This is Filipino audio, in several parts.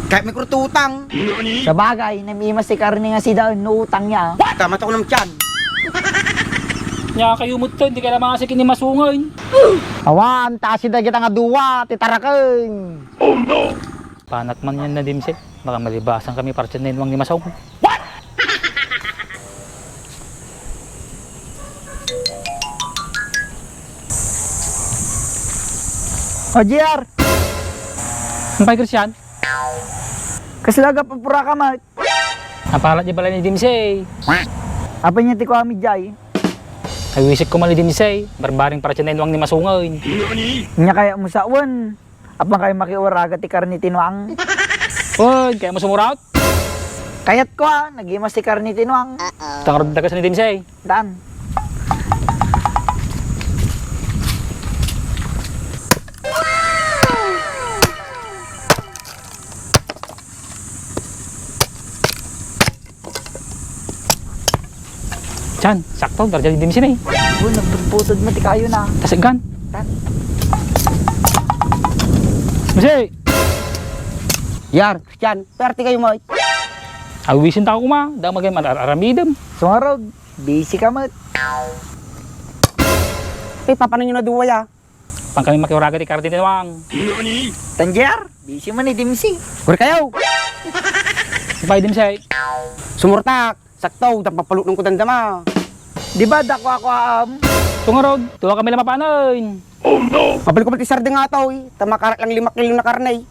Kahit may kurututang. Sa bagay, namimas si karne nga si daon, nuutang niya. Tama to ko ng tiyan. Nya kayo mo to, hindi ka naman kasi kinimasungan. Awan, taas si kita nga duwa, titarakin. Panak man yan na dimse. Baka malibasan kami para sa ninwang ni Masong. O, JR, Ang pay Christian, kaslaga pa pura ka mat. ang palat niya pala ni Dimse. Apa niya ti ko ami jay. Ay wisik ko man ni Dimse. Barbaring para sa ninwang ni Masungan. Nya kaya mo sa uwan. Apang kayo makiwaraga ti karne tinuang. Uy, kaya mo sumuraut. Kayat ko nagimas ti karne tinuang. Tangarod na kasi ni Dimse. Dan. Chan, sakto, darja ni Dimse na eh. O, nagputod mo ti kayo na. Tasagan. Dan. Dimse, Yar, Christian, perte kayo mo. awisin ta ko ma. Damagay man aramidam. Sumarog, busy ka mat. Paano nyo na duwaya? Pang kami makiwaraga ti karne ninwang. Tan JR, busy man ni Dimsi. Kuri kayo. Bye Dimse. Sumurtak. Sakto, tapapaluk ng kudandama. Di ba dako ako Tungarod, tuwa kami lang mapanoy. Mabalik ko pati sarde nga to eh. Tamakarak lang 5 kilo na karne.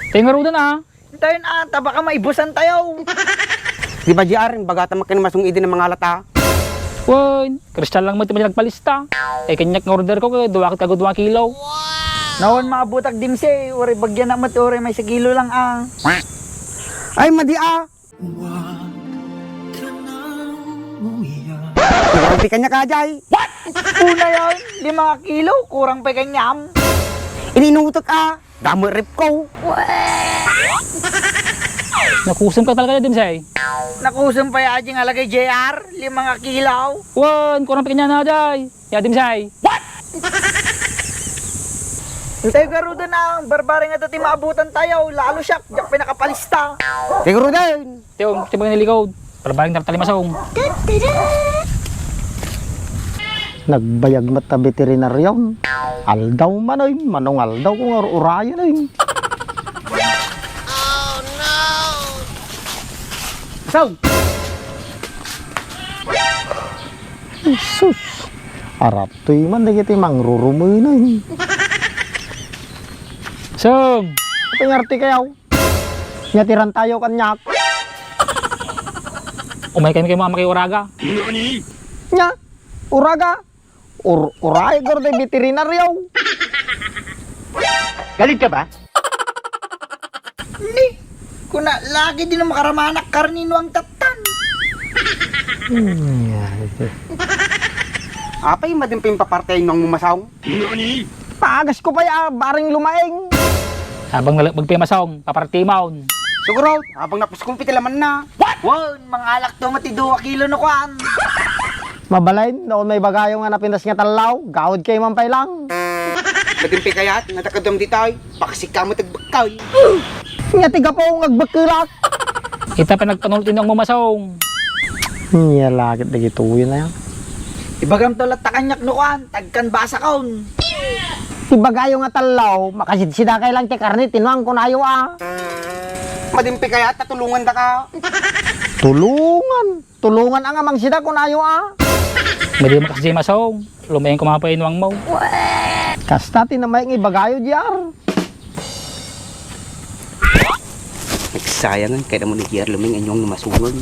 Tingarodan ah. Hintayin baka maibusan tayo. Di ba JR, bagata makinamasong idin ng mga lata? Uy, kristal lang mo ito nagpalista. Eh, kanyak ng order ko, duwa ka 2 kilo. Nawan maabutak Dimsi, uri bagyan na mat, uri may 1 kilo lang Ay, madi ah. Nakarunti kanya kajay. Una yan, 5 kilo, kurang pa kanyam. Ininutok ah. Damo rip ko. Nakusam ka talaga na Dimse. Nakusang pa yung alagay JR, 5 kilo. Uy, kurang pa kanya na day. Ya Dimse. Tayo karudo na, barbari nga dati maabutan tayo, lalo siya, diyak pinakapalista. Siguro din. Tibang nilikod. Parbaling tartali Masong. Nagbayag mata veterinaryo. Aldaw manoy, manong aldaw kung urayan ay. So, Jesus. Arap to'y man nagiti mangrurumoy na yun. Song! Ito yung arti kayaw. Nyatiran tayo kanyak. Umay kami kayo mga makiwaraga. Nya, uraga. Uray ko rin veterinaryo. galit ka ba? Ni, kuna lagi din na makaramanak karnino ang tatan. Apay, madimping papartay nung mumasawang. Pagas ko pa ya, baring lumaeng. Habang magpimasong, papartimaon. Siguro, habang napuskumpit laman na. Wow, mga alak to mati 2 kilo na kuan. Mabalain, noon may bagayo nga napindas nga talaw, gawad kay mampay lang. Madimpi kayat, natakadam di tayo. Paksik ka mo tagbakaw. Nga tiga po ang agbakilak. Ita pa nagpanulutin ng mumasong. Nga lagit na gituwi na yan. Ibagam to latakanyak no kuan, tagkan basa kaon. Si bagayo nga talaw, makasidida kay lang ti karne, tinuang ko na ayo Madimpi kayat, tatulungan da ka. Tulungan ang amang sida kung ayo Mali mo kasi Masong. Lumayan ko mga painuang mo. Kasta tinamay ng ibagayo diyar. Nagsayangan, kaya naman ni Kier luming anyong namasugon.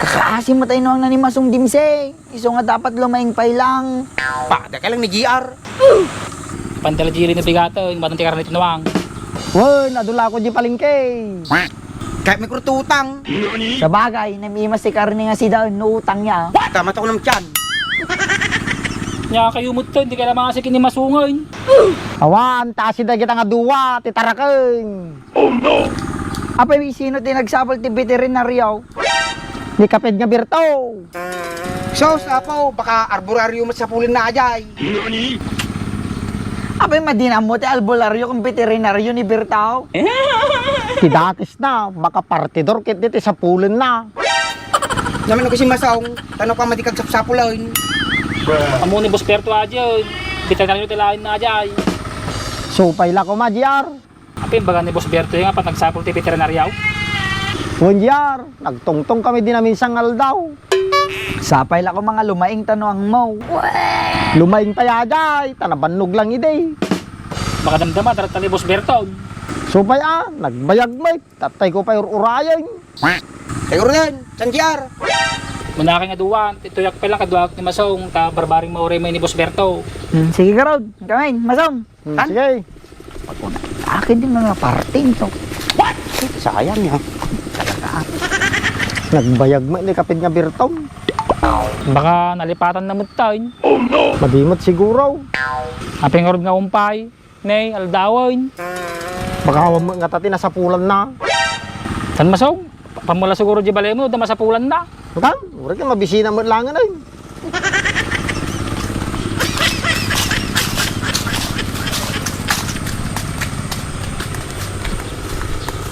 Kakaasim mo tayo noong nanimasong Dimse. Iso nga dapat lumaing pay lang. Pada ka lang ni GR. Pantalajiri na bigato, yung batang tikaran na tinuang. Woy, nadula ko di palingke. Kahit may kurututang. Sa bagay, namimas si karne nga si daon, nuutang niya. Tama to ko ng tiyan. Nya kayo mo to, hindi ka naman kasi kinimasungan. Awan, taas sida kita nga duwa, titarakin. Apay, sino tinagsabol ti veterinaryo? Di kapit nga birto. So, sapaw, baka arborarium at sapulin na ajay. Abay, madinamot albularyo kung veterinaryo ni Bertao. Tidatis na, baka partidor kit dito sa pulin na. Naman ako si Masong, tanong pa madikag sa sapulain. Amo ni Boss Berto aja, veterinaryo tilain na aja. Supay la ko madyar. Apin baga ni Boss Berto yung pa nagsapol ti veterinaryaw. Hundyar, nagtungtong kami din namin sang aldaw. Sapay la ko mga lumaing tanong mo. Lumaing tayaday, tanabannog lang ide. Baka damdama, tarata ni Boss Berto. Supay nagbayag may, tatay ko pa urayan. Siguro din, Sanjiar. Muna nga duwan, ituyak pa lang kaduwag ni Masong, ta barbaring maure may ni Boss Berto. Sige ka Rod, kamay, Masong. Tan? Sige, Akin din mga parting to. Sayang niya. nagbayag may ni kapit nga birtong. Baka nalipatan na mo tayo. Madimot siguro. Aping orod nga umpay, nay, aldawon. Baka hawa mo nga tati nasa pulan na. San Masong? Pamula siguro di balay mo, dama sa pulan na. Kan, uri ka mabisina mo lang ay.